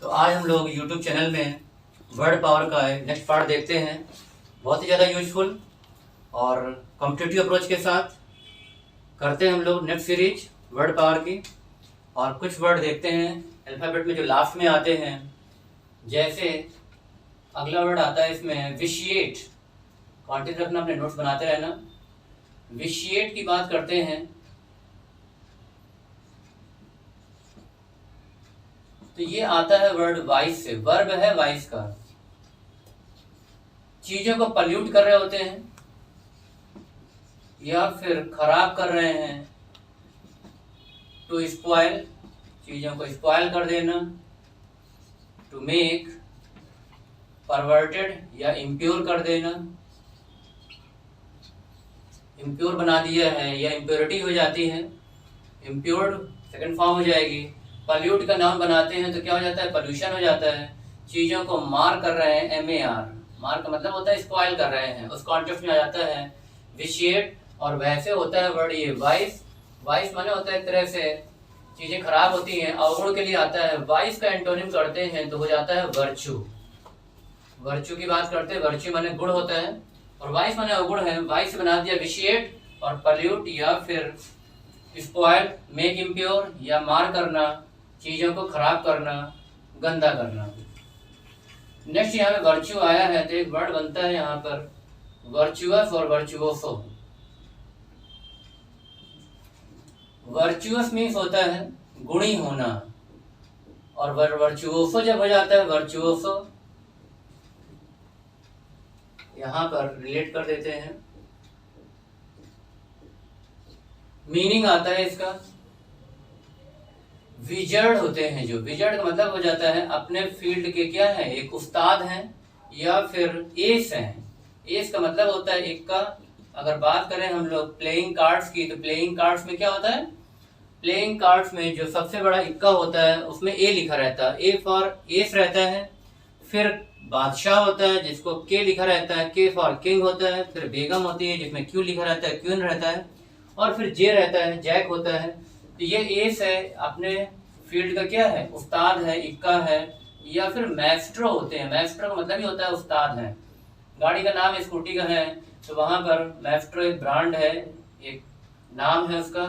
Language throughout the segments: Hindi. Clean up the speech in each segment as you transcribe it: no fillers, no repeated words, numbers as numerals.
तो आज हम लोग YouTube चैनल में वर्ड पावर का नेक्स्ट पार्ट देखते हैं। बहुत ही ज़्यादा यूजफुल और कॉम्पिटिटिव अप्रोच के साथ करते हैं हम लोग नेक्स्ट सीरीज वर्ड पावर की। और कुछ वर्ड देखते हैं अल्फ़ाबेट में जो लास्ट में आते हैं। जैसे अगला वर्ड आता है इसमें विशिएट। कॉन्टेक्ट रखना, अपने नोट्स बनाते रहना। विशिएट की बात करते हैं तो ये आता है वर्ड वाइस से। वर्ब है वाइस का। चीजों को पल्यूट कर रहे होते हैं या फिर खराब कर रहे हैं। टू स्पॉइल, चीजों को स्पॉइल कर देना। टू मेक, परवर्टेड या इम्प्योर कर देना। इम्प्योर बना दिया है या इम्प्योरिटी हो जाती है। इम्प्योर्ड सेकंड फॉर्म हो जाएगी। पल्यूट का नाउन बनाते हैं तो क्या हो जाता है? पॉल्यूशन हो जाता है। चीजों को मार कर रहे हैं, MAR। मार का मतलब होता है स्पॉइल कर रहे हैं, उस कॉन्टेक्स्ट में आ जाता है विशिएट। और वैसे होता है वर्ड ये वाइस। वाइस माने होता है एक तरह से चीजें खराब होती हैं, अवगुण के लिए आता है। वाइस का एंटोनिम करते हैं तो हो जाता है वर्च्यू। वर्च्यू की बात करते हैं, वर्च्यू माने गुण होता है और वाइस माने अवगुण है। वाइस बना दिया विशिएट और पल्यूट या फिर स्पॉइल, मेक इम्प्योर या मार करना, चीजों को खराब करना, गंदा करना। नेक्स्ट यहाँ पे वर्च्यू आया है तो एक वर्ड बनता है यहाँ पर वर्चुअस और वर्चुओसो। वर्चुअस मीन्स होता है गुणी होना और वर्चुओसो जब हो जाता है वर्चुओसो, यहाँ पर रिलेट कर देते हैं। मीनिंग आता है इसका विजर्ड होते हैं। जो विजर्ड का मतलब हो जाता है अपने फील्ड के क्या है, एक उस्ताद हैं या फिर एस हैं। एस का मतलब होता है इक्का। अगर बात करें हम लोग प्लेइंग कार्ड्स की तो प्लेइंग कार्ड्स में क्या होता है? प्लेइंग कार्ड्स में जो सबसे बड़ा इक्का होता है उसमें ए लिखा रहता है, ए फॉर एस रहता है। फिर बादशाह होता है जिसको के लिखा रहता है, के फॉर किंग होता है। फिर बेगम होती है जिसमें क्यू लिखा रहता है, क्वीन रहता है। और फिर जे रहता है, जैक होता है। तो ये एस है, अपने फील्ड का क्या है, उस्ताद है, इक्का है। या फिर मैस्ट्रो होते हैं। मैस्ट्रो का मतलब ही होता है उस्ताद है। गाड़ी का नाम स्कूटी का है तो वहां पर मैस्ट्रो एक ब्रांड है, एक नाम है उसका।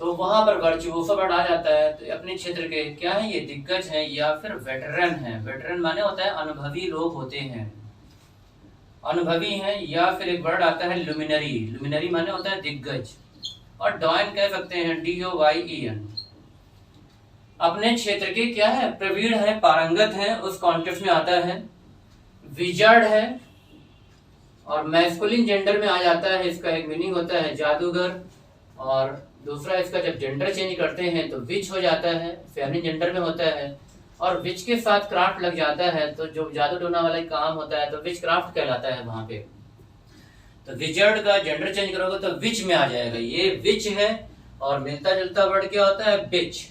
तो वहां पर वर्चुओसो वर्ड आ जाता है तो अपने क्षेत्र के क्या है, ये दिग्गज हैं या फिर वेटरन है। वेटरन माने होता है अनुभवी लोग होते हैं, अनुभवी हैं। या फिर एक वर्ड आता है लुमिनरी। लुमिनरी माने होता है दिग्गज। और डॉइन कह सकते हैं, DOYEN। अपने क्षेत्र के क्या है, प्रवीण है, पारंगत है, उस कॉन्टेक्स्ट में आता है। विजर्ड है और मैस्कुलिन जेंडर में आ जाता है। इसका एक मीनिंग होता है जादूगर। और दूसरा इसका जब जेंडर चेंज करते हैं तो विच हो जाता है, फेमिनिन जेंडर में होता है। और विच के साथ क्राफ्ट लग जाता है तो जो जादू टोना वाला काम होता है तो विच क्राफ्ट कहलाता है वहां पे। तो विजर्ड का जेंडर चेंज करोगे तो विच में आ जाएगा। ये विच है। और मिलता जुलता वर्ड क्या होता है, बिच।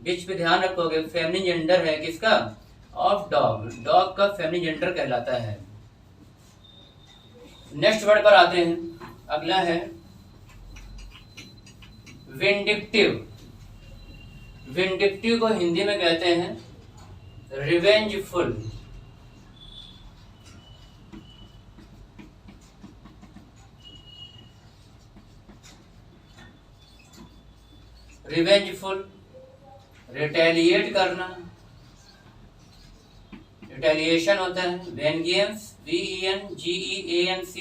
बिच पे ध्यान रखोगे, फेमिनिन जेंडर है किसका, ऑफ डॉग। डॉग का फेमिनिन जेंडर कहलाता है। नेक्स्ट वर्ड पर आते हैं। अगला है विंडिक्टिव। विंडिक्टिव को हिंदी में कहते हैं रिवेंजफुल। रिवेंजफुल, रिटेलिएट करना, रिटेलिएशन होता है। वेंगेंस, VENGEANC,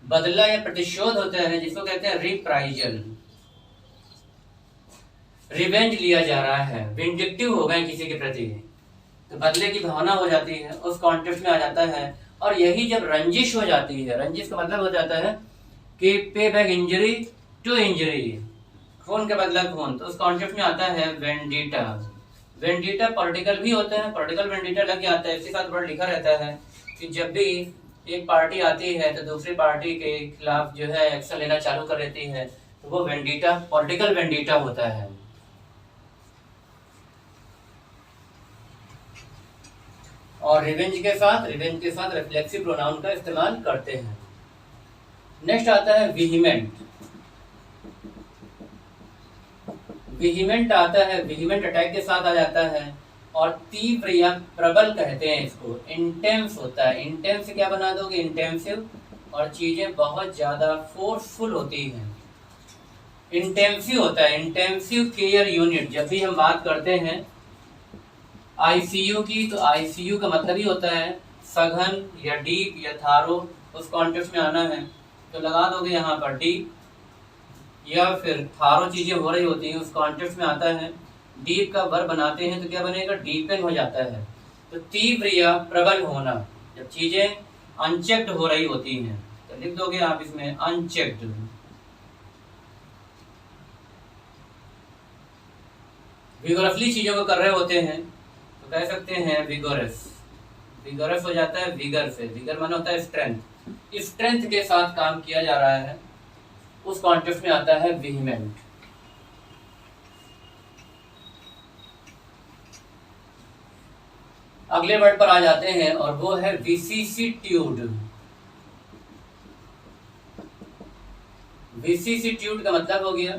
बदला या प्रतिशोध होता है जिसको कहते हैं रिप्राइजल। रिवेंज लिया जा रहा है, विंडिक्टिव हो गए किसी के प्रति तो बदले की भावना हो जाती है, उस कॉन्टेक्स्ट में आ जाता है। और यही जब रंजिश हो जाती है, रंजिश का मतलब हो जाता है कि पे बैक इंजरी टू इंजरी, खून के बदला खून, तो उस कॉन्सेप्ट में आता है वेंडिटा। वेंडिटा पॉलिटिकल भी होता है, पॉलिटिकल वेंडिटा लग जाता है। इसके साथ वर्ड लिखा रहता है कि जब भी एक पार्टी आती है तो दूसरी पार्टी के खिलाफ जो है एक्शन लेना चालू कर देती है तो वो वेंडिटा, पॉलिटिकल वेंडिटा होता है। और रिवेंज के साथ रिफ्लेक्सिव प्रोनाउन का इस्तेमाल करते हैं। नेक्स्ट आता है विहिमेंट। विहिमेंट आता है, विहिमेंट अटैक के साथ आ जाता है। और तीव्र या प्रबल कहते हैं इसको। इंटेंस होता है, इंटेंस से क्या बना दोगे, इंटेंसिव, और चीजें बहुत ज्यादा फोर्सफुल होती हैं। इंटेंसिव होता है, इंटेंसिव केयर यूनिट। जब भी हम बात करते हैं आईसीयू की, तो आईसीयू का मतलब ही होता है सघन या डीप या थारो, उस कॉन्टेक्स्ट में आना है तो लगा दोगे यहाँ पर डीप, या फिर थारो चीजें हो रही होती हैं उस कॉन्टेक्स्ट में आता है। डीप का वर्ब बनाते हैं तो क्या बनेगा, डीपन हो जाता है। तो तीव्र या प्रबल होना, जब चीजें अनचेक्ड हो रही होती हैं तो लिख दोगे आप इसमें अनचेक्ड। विगोरसली चीजों को कर रहे होते हैं तो कह सकते हैं विगोरस। विगोरस हो जाता है विगर से, विगर माना होता है स्ट्रेंथ। स्ट्रेंथ के साथ काम किया जा रहा है उस कॉन्टेक्स्ट में आता है विहीमेंट। अगले वर्ड पर आ जाते हैं और वो है विसिसिट्यूड। विसिसिट्यूड का मतलब हो गया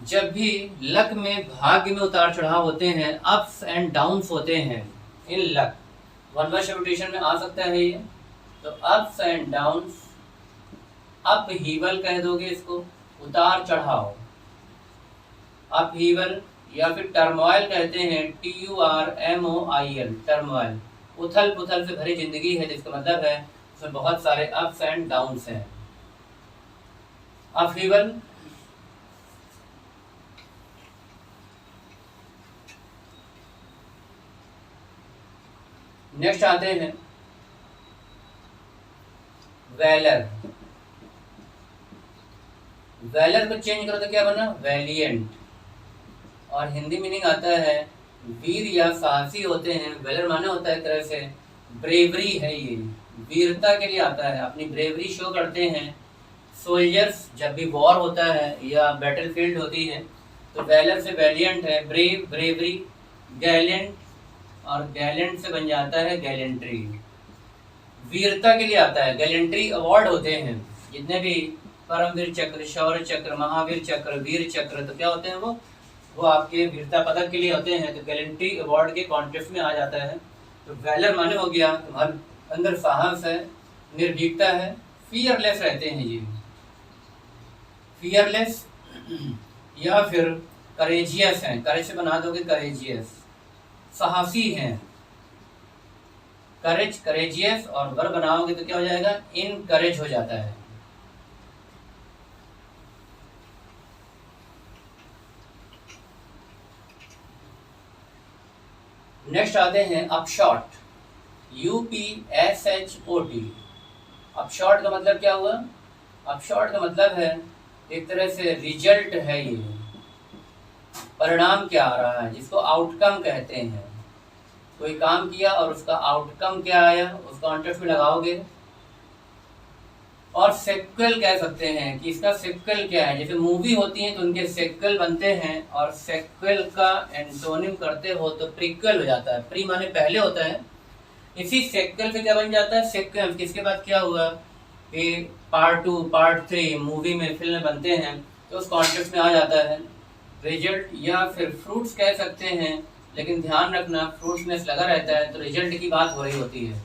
जब भी लक में, भाग्य में उतार चढ़ाव होते हैं, अप्स एंड डाउन्स होते हैं इन लक। वन वर्ड सब्स्टिट्यूशन में आ सकता है ये। तो अप्स एंड डाउन्स, अप हीवल कह दोगे इसको, उतार चढ़ाव, अप हीवल, या फिर टर्मोइल कहते हैं, TURMOIL, टर्मोइल। उथल पुथल से भरी जिंदगी है, जिसका मतलब है उसमें बहुत सारे अप्स एंड डाउन्स हैं। अप हीवल, नेक्स्ट आते हैं वैलर। वैलर को चेंज करो तो क्या बना, वैलिएंट। और हिंदी मीनिंग आता है वीर या साहसी होते हैं। वैलर माने होता है एक तरह से ब्रेवरी है, ये वीरता के लिए आता है, अपनी ब्रेवरी शो करते हैं सोल्जर्स जब भी वॉर होता है या बैटलफील्ड होती है। तो वैलर से वैलिएंट है, ब्रेव, ब्रेवरी, गैलेंट, और गैलेंट से बन जाता है गैलेंट्री, वीरता के लिए आता है। गैलेंट्री अवार्ड होते हैं जितने भी, परमवीर चक्र, शौर्य चक्र, महावीर चक्र, वीर चक्र, तो क्या होते हैं वो आपके वीरता पदक के लिए होते हैं। तो गैलेंट्री अवार्ड के कॉन्टेक्स्ट में आ जाता है। तो वैलर माने हो गया तुम्हारे अंदर साहस है, निर्भीकता है, फियरलेस रहते हैं ये, फियरलेस, या फिर करेजियस हैं, करेज से बना दोगे करेजियस, साहसी हैं। करेज, करेजियस, और वर्ब बनाओगे तो क्या हो जाएगा, इनकरेज हो जाता है। नेक्स्ट आते हैं अपशॉट, UPSHOT। अपशॉट का मतलब क्या हुआ, अपशॉट का मतलब है एक तरह से रिजल्ट है, ये परिणाम क्या आ रहा है, जिसको आउटकम कहते हैं। कोई काम किया और उसका आउटकम क्या आया, उस कॉन्टेक्स्ट में लगाओगे। और सेक्वल कह सकते हैं कि इसका सेक्वल क्या है। जैसे मूवी होती है तो उनके सेक्वल बनते हैं, और सेक्वल का एंटोनिम करते हो तो प्रीक्वल हो जाता है। प्री माने पहले होता है, इसी सेक्वल से क्या बन जाता है, सेक्वेंस। किसके बाद क्या हुआ कि पार्ट 2, पार्ट 3 मूवी में, फिल्म में बनते हैं, तो उस कॉन्टेक्स्ट में आ जाता है रिजल्ट। या फिर फ्रूट्स कह सकते हैं, लेकिन ध्यान रखना फ्रूट्स में लगा रहता है तो रिजल्ट की बात हो रही होती है,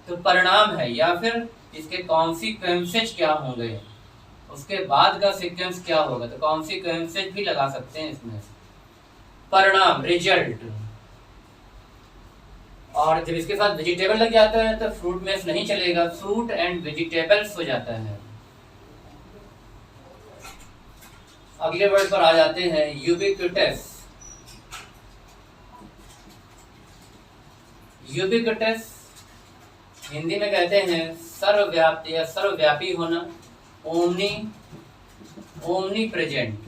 तो परिणाम है। या फिर इसके कॉन्सिक्वेंसेज क्या होंगे, उसके बाद का सीक्वेंस क्या होगा, तो कॉन्सिक्वेंसेज भी लगा सकते हैं इसमें, परिणाम, रिजल्ट। और जब इसके साथ वेजिटेबल लग जाता है तो फ्रूट में नहीं चलेगा, फ्रूट एंड वेजिटेबल्स हो जाता है। अगले वर्ड पर आ जाते हैं यूबिक्विटस। यूबिक्विटस हिंदी में कहते हैं सर्वव्याप्त या सर्वव्यापी होना, ओमनी, ओमनी प्रेजेंट,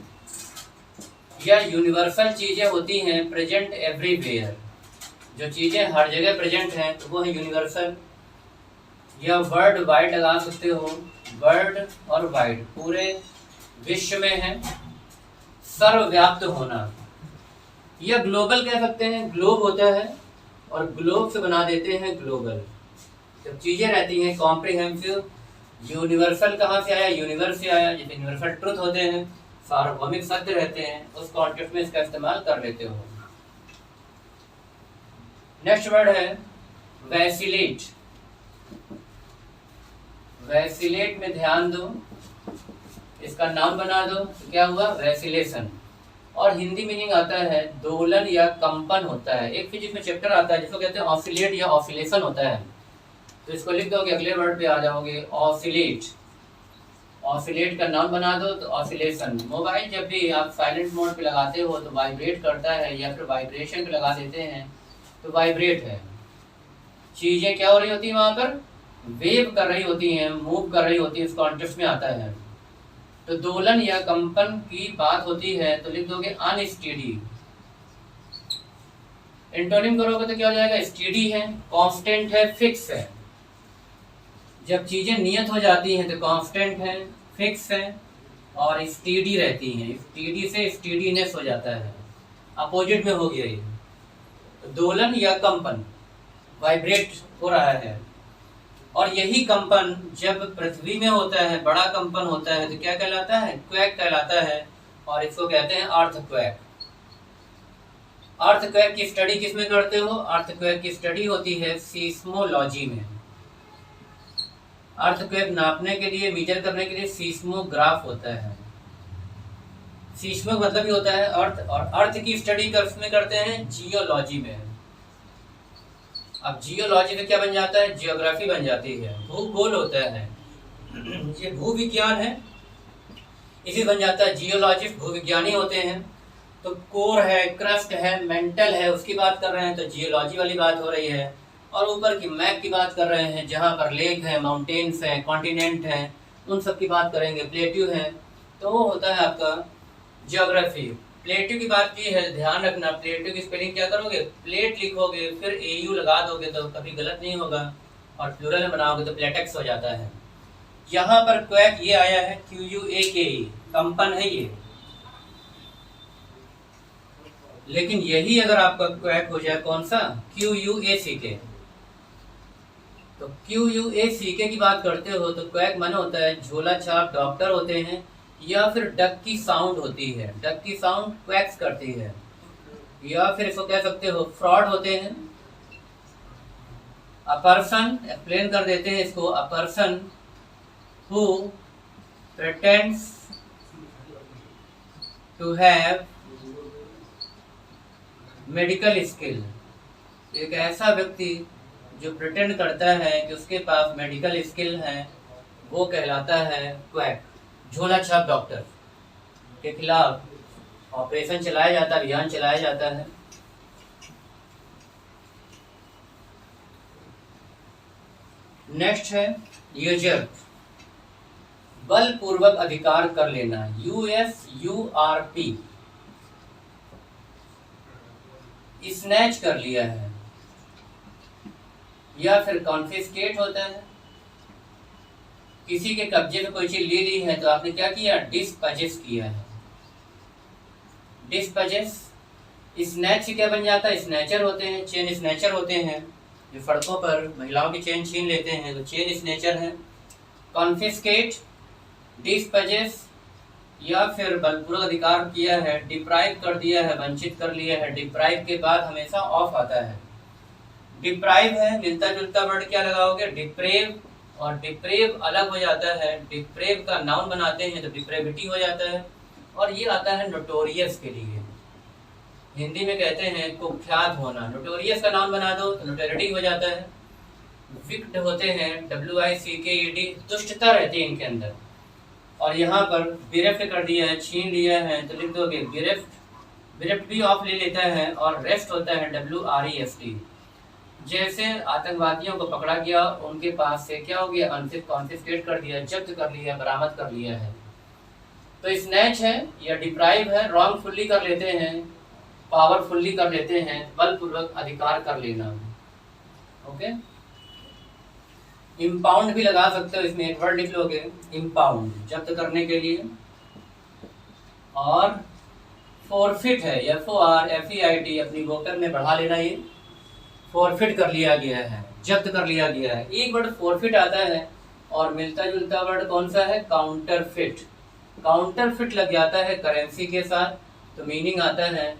या यूनिवर्सल चीजें होती हैं, प्रेजेंट एवरीवेयर। जो चीजें हर जगह प्रेजेंट हैं तो वो है यूनिवर्सल। या वर्ल्ड वाइड लगा सकते हो, वर्ल्ड और वाइड, पूरे विश्व में है, सर्वव्याप्त होना। या ग्लोबल कह सकते हैं, ग्लोब होता है और ग्लोब से बना देते हैं ग्लोबल। जब चीजें रहती हैं कॉम्प्रिहेंसिव, यूनिवर्सल कहाँ से आया, यूनिवर्स से आया। जैसे यूनिवर्सल ट्रुथ होते हैं, सार्वभौमिक सत्य रहते हैं, उस कॉन्टेक्स्ट में इसका इस्तेमाल कर लेते हो। नेक्स्ट वर्ड है वैसिलेट। वैसिलेट में ध्यान दो, इसका नाम बना दो तो क्या हुआ, वैसिलेशन। और हिंदी मीनिंग आता है दोलन या कंपन होता है। एक फिजिक्स में चैप्टर आता है जिसको कहते हैं ऑसिलेट या ऑसिलेशन होता है, तो इसको लिख दोगे, अगले वर्ड पे आ जाओगे ऑसिलेट। ऑसिलेट का नाम बना दो तो ऑसिलेशन। मोबाइल जब भी आप साइलेंट मोड पे लगाते हो तो वाइब्रेट करता है, या फिर वाइब्रेशन पे लगा देते हैं तो वाइब्रेट है। चीजें क्या हो रही होती है वहां पर, वेव कर रही होती हैं, मूव कर रही होती है, इस कॉन्टेक्स्ट में आता है। तो दोलन या कंपन की बात होती है तो लिख दोगे अनस्टेडी। एंटोनिम करोगे तो क्या हो जाएगा, स्टेडी है, कांस्टेंट है, फिक्स है। जब चीजें नियत हो जाती हैं तो कांस्टेंट है, फिक्स है और स्टेडी रहती हैं। स्टेडी से स्टेडीनेस हो जाता है, अपोजिट में हो गया ये। तो दोलन या कंपन, वाइब्रेट हो रहा है। और यही कंपन जब पृथ्वी में होता है, बड़ा कंपन होता है, तो क्या कहलाता है, क्वैक कहलाता है। और इसको कहते हैं अर्थक्वैक। अर्थक्वैक की स्टडी किसमें करते हो, अर्थक्वैक की स्टडी होती है सीस्मोलॉजी में। अर्थक्वैक नापने के लिए, मेजर करने के लिए सीस्मोग्राफ होता है। सीस्मो मतलब ही होता है अर्थ, और अर्थ की स्टडी किसमें करते हैं, जियोलॉजी में। अब जियोलॉजी में क्या बन जाता है, जियोग्राफी बन जाती है, भूगोल होता है, ये भूविज्ञान है, इसी बन जाता है जियोलॉजिस्ट, भूविज्ञानी होते हैं। तो कोर है, क्रस्ट है, मेंटल है, उसकी बात कर रहे हैं तो जियोलॉजी वाली बात हो रही है। और ऊपर की मैप की बात कर रहे हैं, जहाँ पर लेक है, माउंटेन्स है, कॉन्टिनेंट है, उन सब की बात करेंगे, प्लेट्यू है, तो वो होता है आपका जियोग्राफी। प्लेट्यू की बात की है, ध्यान रखना, प्लेट्यू की स्पेलिंग क्या करोगे, प्लेट लिखोगे फिर एयू लगा दोगे तो कभी गलत नहीं होगा, और प्लूरल में बनाओगे तो प्लेटेक्स हो जाता है। यहाँ पर क्वैक ये आया है, QUAKE, कंपन है ये। लेकिन यही अगर आपका क्वैक हो जाए कौन सा, QUACK, तो QUACK की बात करते हो तो क्वैक माने होता है झोला छाप डॉक्टर होते हैं, या फिर डक की साउंड होती है, डक की साउंड क्वैक्स करती है, या फिर इसको कह सकते हो फ्रॉड होते हैं। अ पर्सन, एक्सप्लेन कर देते हैं इसको, a person who pretends to have medical skill. एक ऐसा व्यक्ति जो प्रिटेंड करता है कि उसके पास मेडिकल स्किल है, वो कहलाता है क्वैक। झोला छाप डॉक्टर के खिलाफ ऑपरेशन चलाया जाता है, अभियान चलाया जाता है। नेक्स्ट है यूजर्क, बलपूर्वक अधिकार कर लेना, USURP, स्नैच कर लिया है, या फिर कॉन्फिस्केट होता है। किसी के कब्जे में कोई चीज ले ली है तो आपने क्या किया, डिस्पजेस किया है, डिस्पजेस। स्नैच से क्या बन जाता है, स्नैचर होते हैं, चेन स्नैचर होते हैं, जो सड़कों पर महिलाओं की चेन छीन लेते हैं तो चेन स्नैचर है। कॉन्फिस्केट, डिस्पजेस, या फिर बलपूर्वक अधिकार किया है, डिप्राइव कर दिया है, वंचित कर लिया है। डिप्राइव के बाद हमेशा ऑफ आता है। डिप्राइव है, मिलता जुलता वर्ड क्या लगाओगे, डिप्रेव, और डिप्रेव अलग हो जाता है, डिप्रेव का नाउन बनाते हैं तो डिप्रेविटी हो जाता है। और ये आता है नोटोरियस के लिए, हिंदी में कहते हैं कुख्यात होना। नोटोरियस का नाउन बना दो तो नोटोरिटी हो जाता है। विक्ड होते हैं, WICKED, दुष्टता रहती है इनके अंदर। और यहाँ पर बिरेफ्ट कर दिया है, छीन लिया है तो लिख दोगे बिरेफ्ट। बिरेफ्ट भी ऑफ ले लेता है, और रेस्ट होता है WREST। जैसे आतंकवादियों को पकड़ा गया, उनके पास से क्या हो गया, कॉन्फिस्केट कर दिया, जब्त कर लिया, बरामद कर लिया है। तो स्नैच है या डिप्राइव है, रॉन्गफुली कर लेते हैं, पावरफुली कर लेते हैं, बलपूर्वक अधिकार कर लेना। ओके, इम्पाउंड भी लगा सकते हो, इसमें एक वर्ड लिख लोगे इम्पाउंड, जब्त करने के लिए। और फॉरफिट है, FORFEIT, अपनी वोकल में बढ़ा लेना, ये फॉरफिट कर लिया गया है, जब्त कर लिया गया है। एक वर्ड फॉरफिट आता है, और मिलता जुलता वर्ड कौन सा है, काउंटरफिट। काउंटरफिट लग जाता है करेंसी के साथ, तो मीनिंग आता है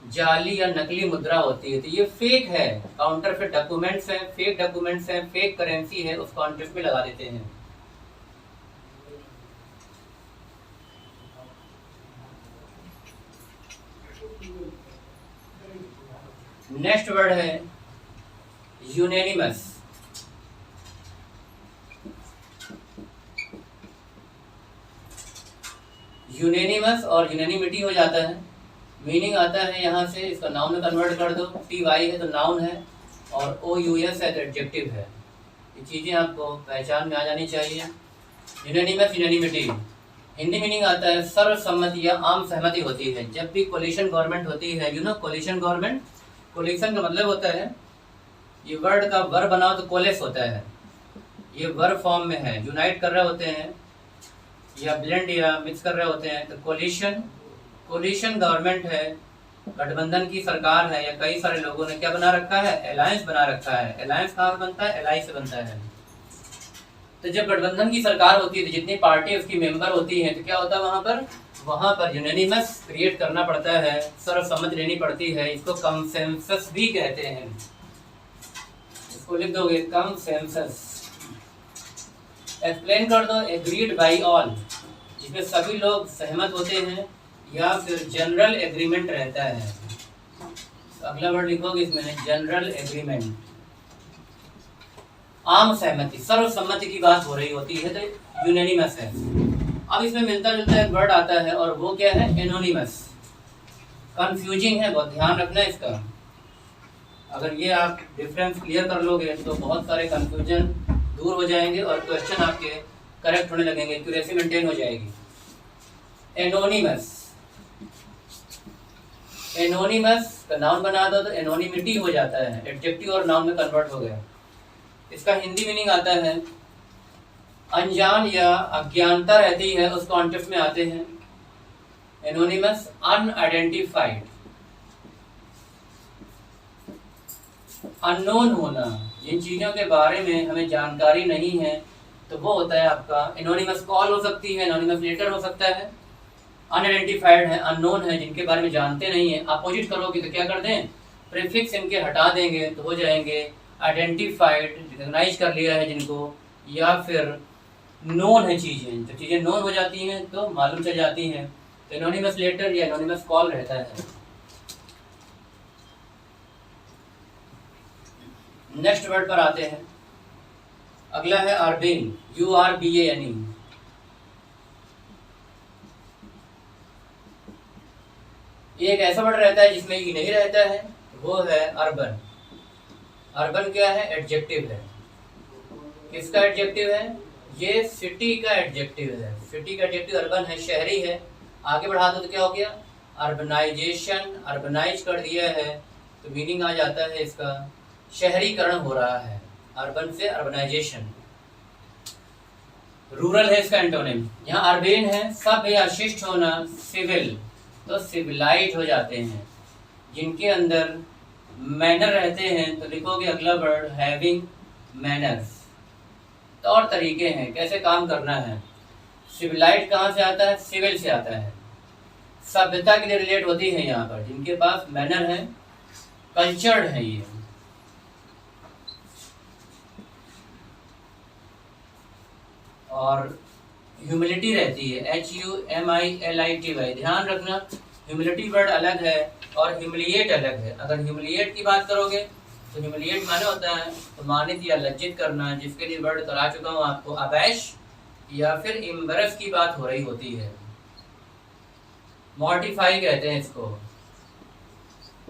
जाली या नकली मुद्रा होती है, तो ये फेक है, काउंटरफेट डॉक्यूमेंट्स हैं, फेक डॉक्यूमेंट्स हैं, फेक करेंसी है, उस कॉन्टेक्स्ट में लगा देते हैं। नेक्स्ट वर्ड है यूनेनिमस। यूनेनिमस और यूनेनिमिटी हो जाता है। मीनिंग आता है यहाँ से, इसका नाउन में कन्वर्ट कर दो, टी वाई है तो नाउन है और ओ यू एस है तो एडजेक्टिव है। ये चीज़ें आपको पहचान में आ जानी चाहिए। यूनेनिमस, यूनेनिमिटी, हिंदी मीनिंग आता है सर्वसम्मति या आम सहमति होती है। जब भी कोलिशन गवर्नमेंट होती है, you know coalition government, coalition का मतलब होता है, ये वर्ड का वर्ब बनाओ तो कोलेस होता है, ये वर्ब फॉर्म में है, यूनाइट कर रहे होते हैं या ब्लेंड या मिक्स कर रहे होते हैं, तो कोलिशन, कोलिशन गवर्नमेंट है, गठबंधन की सरकार है, या कई सारे लोगों ने क्या बना रखा है, अलायंस बना रखा है। अलायंस कहाँ से बनता है, एलआई से बनता है। तो जब गठबंधन की सरकार होती है तो जितनी पार्टी उसकी मेंबर होती है, तो क्या होता है वहां पर यूनानिमस क्रिएट करना पड़ता है, सर्वसम्मति लेनी पड़ती है। इसको कंसेंसस भी कहते हैं, इसको लिख दोगे कंसेंसस। एक्सप्लेन कर दो, एग्रीड बाय ऑल, जिसमें सभी लोग सहमत होते हैं, या फिर जनरल एग्रीमेंट रहता है। अगला वर्ड लिखोगे इसमें जनरल एग्रीमेंट, आम सहमति, सर्वसम्मति की बात हो रही होती है तो यूनानिमस है। अब इसमें मिलता जुलता एक वर्ड आता है और वो क्या है, एनोनिमस। कंफ्यूजिंग है, बहुत ध्यान रखना है इसका। अगर ये आप डिफरेंस क्लियर कर लोगे तो बहुत सारे कंफ्यूजन दूर हो जाएंगे और क्वेश्चन आपके करेक्ट होने लगेंगे, एक्यूरेसी मेंटेन हो जाएगी। एनोनिमस, एनोनिमस का नाउन बना दो तो एनोनिमिटी हो जाता है, एडजेक्टिव और नाउन में कन्वर्ट हो गया। इसका हिंदी मीनिंग आता है अनजान या अज्ञानता रहती है, उस कॉन्टेक्स्ट में आते हैं। एनोनिमस, अनआइडेंटिफाइड, अननोन होना, जिन चीजों के बारे में हमें जानकारी नहीं है तो वो होता है आपका एनोनिमस। कॉल हो सकती है, एनोनिमस लेटर हो सकता है। अनआइडेंटिफाइड है, अननोन है, जिनके बारे में जानते नहीं है। अपोजिट करोगे तो क्या कर दें, प्रीफिक्स इनके हटा देंगे तो हो जाएंगे आइडेंटिफाइड, रिकॉग्नाइज कर लिया है जिनको, या फिर नोन है चीजें, तो चीजें नोन हो जाती हैं तो मालूम चल जाती हैं, तो एनोनिमस लेटर या एनोनिमस कॉल रहता है। नेक्स्ट वर्ड पर आते हैं, अगला है अर्बेन, URBANE। एक ऐसा वर्ड रहता है जिसमें ई नहीं रहता है, वो है अर्बन। अर्बन क्या है, एडजेक्टिव है। किसका एडजेक्टिव है, ये सिटी का एडजेक्टिव है। सिटी का एडजेक्टिव अर्बन है, शहरी है। आगे बढ़ा दो तो क्या हो गया, अर्बनाइजेशन, अर्बनाइज कर दिया है तो मीनिंग आ जाता है इसका शहरीकरण हो रहा है, अर्बन से अर्बनाइजेशन। रूरल है इसका एंटोनिम। यहाँ अर्बेन है, सब या शिष्ट होना, सिविल तो सिविलाइज हो जाते हैं। जिनके अंदर मैनर रहते हैं तो लिखोगे अगला वर्ड हैविंग मैनर्स। तौर तरीके हैं, कैसे काम करना है। सिविलाइज कहाँ से आता है, सिविल से आता है। सभ्यता के लिए रिलेट होती है यहाँ पर, जिनके पास मैनर है, कल्चर्ड है ये। और ह्यूमिलिटी रहती है, HUMILITY। ध्यान रखना, ह्यूमिलिटी वर्ड अलग है और ह्यूमिलिएट अलग है। अगर ह्यूमिलिएट की बात करोगे तो ह्यूमिलिएट माने होता है अपमानित या लज्जित करना, जिसके लिए वर्ड करा चुका हूँ आपको, अबैश या फिर एम्बैरस की बात हो रही होती है। मॉर्टिफाई कहते हैं इसको।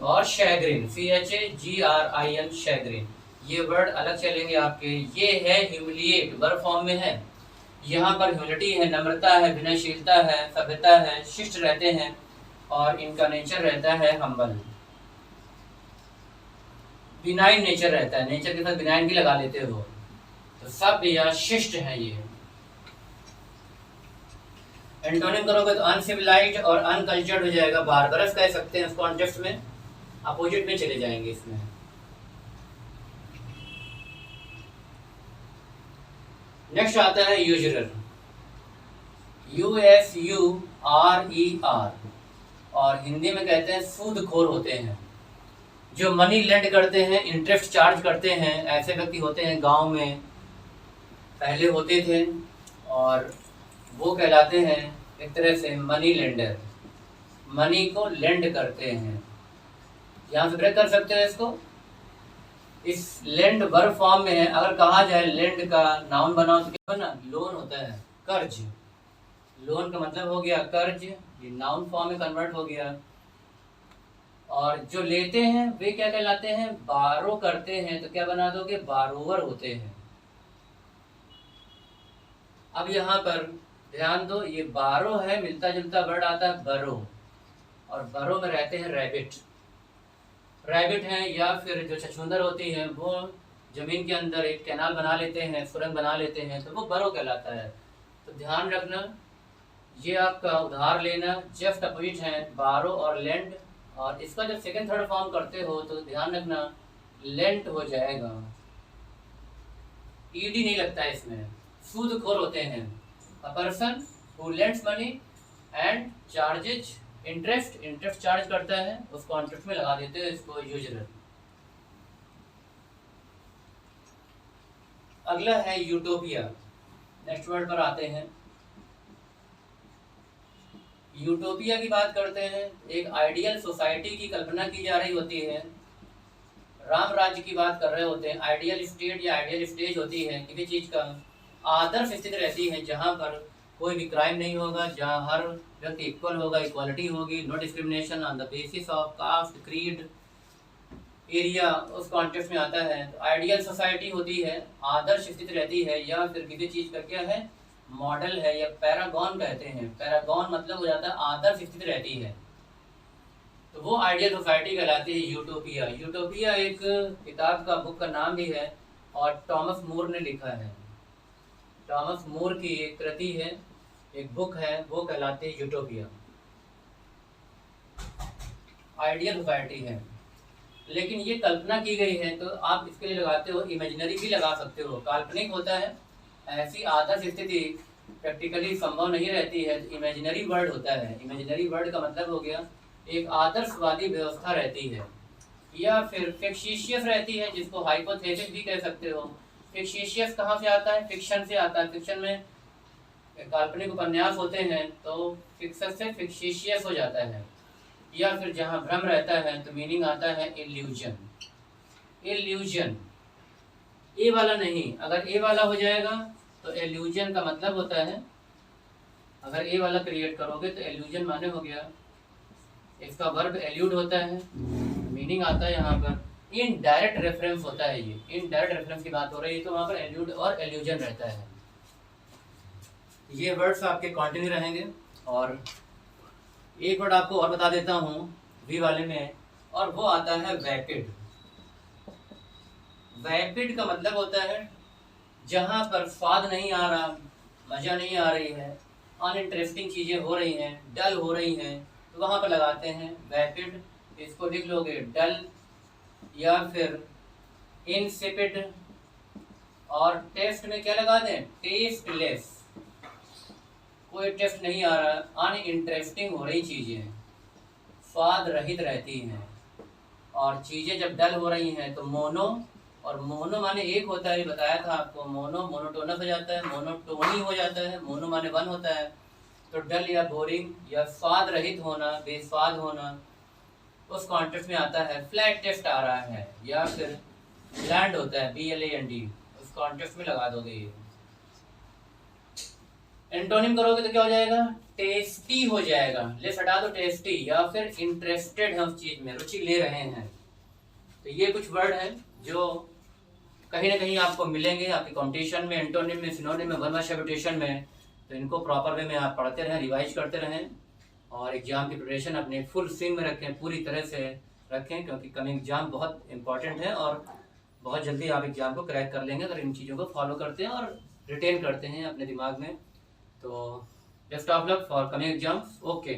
और शैग्रिन, CHAGRIN, शैग्रिन, ये वर्ड अलग चलेंगे आपके। ये है ह्यूमिलिएट, वर्ब फॉर्म में है। यहाँ पर ह्यूमिलिटी है, नम्रता है, विनयशीलता है, सभ्यता है, शिष्ट रहते हैं और इनका नेचर रहता है हम्बल। बिनाइन नेचर रहता है, नेचर के साथ बिनाइन भी लगा लेते हो, तो सभ्य या शिष्ट है ये। एंटोनिम करोगे तो अनसिविलाइज्ड और अनकल्चर्ड हो जाएगा, बारबरस कह सकते हैं। इस कॉन्टेक्स्ट में अपोजिट में चले जाएंगे इसमें। नेक्स्ट आता है यूजरर, USURER। और हिंदी में कहते हैं सूदखोर होते हैं। जो मनी लेंड करते हैं, इंटरेस्ट चार्ज करते हैं, ऐसे व्यक्ति होते हैं गांव में पहले होते थे और वो कहलाते हैं एक तरह से मनी लेंडर। मनी को लेंड करते हैं। यहाँ से ब्रेक कर सकते हैं इसको। इस लेंड वर्ब फॉर्म में है। अगर कहा जाए लेंड का नाउन बनाओ तो क्या बना? लोन होता है, कर्ज। लोन का मतलब हो गया कर्ज, ये नाउन फॉर्म में कन्वर्ट हो गया। और जो लेते हैं वे क्या कहलाते हैं? बारो करते हैं, तो क्या बना दोगे? बारोवर होते हैं। अब यहाँ पर ध्यान दो, ये बारो है, मिलता जुलता वर्ड आता है बरो, और बरो में रहते हैं रैबिट। रैबिट हैं या फिर जो छछूंदर होती हैं वो जमीन के अंदर एक कैनाल बना लेते हैं, सुरंग बना लेते हैं, तो वो बरो कहलाता है। तो ध्यान रखना, ये आपका उधार लेना जस्ट अपोजिट है बारो और लेंड। और इसका जब सेकंड थर्ड फॉर्म करते हो तो ध्यान रखना लेंट हो जाएगा, ईडी नहीं लगता है इसमें। सूदखोर होते हैं, अ person who lends money and charges interest, interest charge करता है, उस कॉन्ट्रैक्ट में लगा देते हैं इसको यूजर। अगला है यूटोपिया। नेक्स्ट वर्ड पर आते हैं। यूटोपिया की बात करते हैं। एक आइडियल सोसाइटी की कल्पना की जा रही होती है। राम राज्य की बात कर रहे होते हैं। आइडियल स्टेट या आइडियल स्टेज होती है किसी चीज का आदर्श स्थिति रहती है जहां पर कोई भी क्राइम नहीं होगा, जहां हर व्यक्ति इक्वल होगा, इक्वालिटी होगी, no discrimination on the basis of caste, creed, area, उस कॉन्टेक्स्ट में आता है। तो आइडियल सोसाइटी होती है, आदर्श स्थिति रहती है, या फिर किसी चीज का क्या है? मॉडल है, या पैरागॉन कहते हैं। पैरागॉन मतलब हो जाता है आदर्श स्थिति रहती है, तो वो आइडियल सोसाइटी कहलाती है यूटोपिया। यूटोपिया एक किताब का, बुक का नाम भी है और टॉमस मोर ने लिखा है। टॉमस मोर की एक कृति है, एक बुक है, वो कहलाती है यूटोपिया। आइडियल सोसाइटी है, लेकिन ये कल्पना की गई है, तो आप इसके लिए लगाते हो इमेजिनरी भी लगा सकते हो। काल्पनिक होता है, ऐसी आदर्श स्थिति प्रैक्टिकली संभव नहीं रहती है, इमेजिनरी वर्ड होता है। इमेजिनरी वर्ड का मतलब हो गया एक आदर्शवादी व्यवस्था रहती है, या फिर फिक्शिशियस रहती है, जिसको हाइपोथेसिस भी कह सकते हो। फिक्शिशियस कहाँ से आता है? फिक्शन से आता है। फिक्शन में काल्पनिक उपन्यास होते हैं, तो फिक्शन से फिक्शिशियस हो जाता है। या फिर जहाँ भ्रम रहता है तो मीनिंग आता है इल्यूजन। इल्यूजन ए वाला नहीं, अगर ए वाला हो जाएगा तो इल्यूजन का मतलब होता है, अगर ए वाला क्रिएट करोगे तो इल्यूजन माने हो गया, इसका वर्ब एल्यूड होता है, मीनिंग आता है यहाँ पर इनडायरेक्ट रेफरेंस होता है। ये इनडायरेक्ट रेफरेंस की बात हो रही है, तो वहाँ पर एल्यूड और इल्यूजन रहता है। ये वर्ड्स आपके कंटिन्यू रहेंगे। और एक वर्ड आपको और बता देता हूँ वी वाले में, और वो आता है वैपिड। वैपिड का मतलब होता है जहाँ पर स्वाद नहीं आ रहा, मजा नहीं आ रही है, अनइंटरेस्टिंग चीजें हो रही हैं, डल हो रही हैं, तो वहाँ पर लगाते हैं वैपिड। इसको लिख लोगे डल या फिर इनसिपिड। और टेस्ट में क्या लगा दें? टेस्टलेस, कोई टेस्ट नहीं आ रहा, अनइंटरेस्टिंग हो रही चीजें, स्वाद रहित रहती हैं। और चीजें जब डल हो रही हैं तो मोनो, और मोनो माने एक होता है, बताया था आपको। मोनो मोनोटोनस हो जाता है, मोनोटोनी हो जाता है, मोनो माने वन होता है। तो डल या बोरिंग या स्वाद रहित होना, बेस्वाद होना, उस कॉन्टेक्स्ट में आता है। फ्लैट टेस्ट आ रहा है, या फिर ब्लैंड होता है, BLAND, उस कॉन्टेक्स्ट में लगा दोगे ये। एंटोनिम करोगे तो क्या हो जाएगा? टेस्टी हो जाएगा। लेस हटा दो टेस्टी, या फिर इंटरेस्टेड है उस चीज में, रुचि ले रहे हैं। तो ये कुछ वर्ड हैं जो कहीं ना कहीं आपको मिलेंगे आपके कॉम्पिटिशन में, एंटोनिम में, सिनोनिम में, वन वर्ड सब्स्टिट्यूशन में। तो इनको प्रॉपर वे में आप पढ़ते रहें, रिवाइज करते रहें, और एग्जाम की प्रिपरेशन अपने फुल स्विंग में रखें, पूरी तरह से रखें, क्योंकि कमिंग एग्जाम बहुत इंपॉर्टेंट है और बहुत जल्दी आप एग्जाम को क्रैक कर लेंगे अगर इन चीज़ों को फॉलो करते हैं और रिटेन करते हैं अपने दिमाग में। तो best of luck for coming exams. Okay.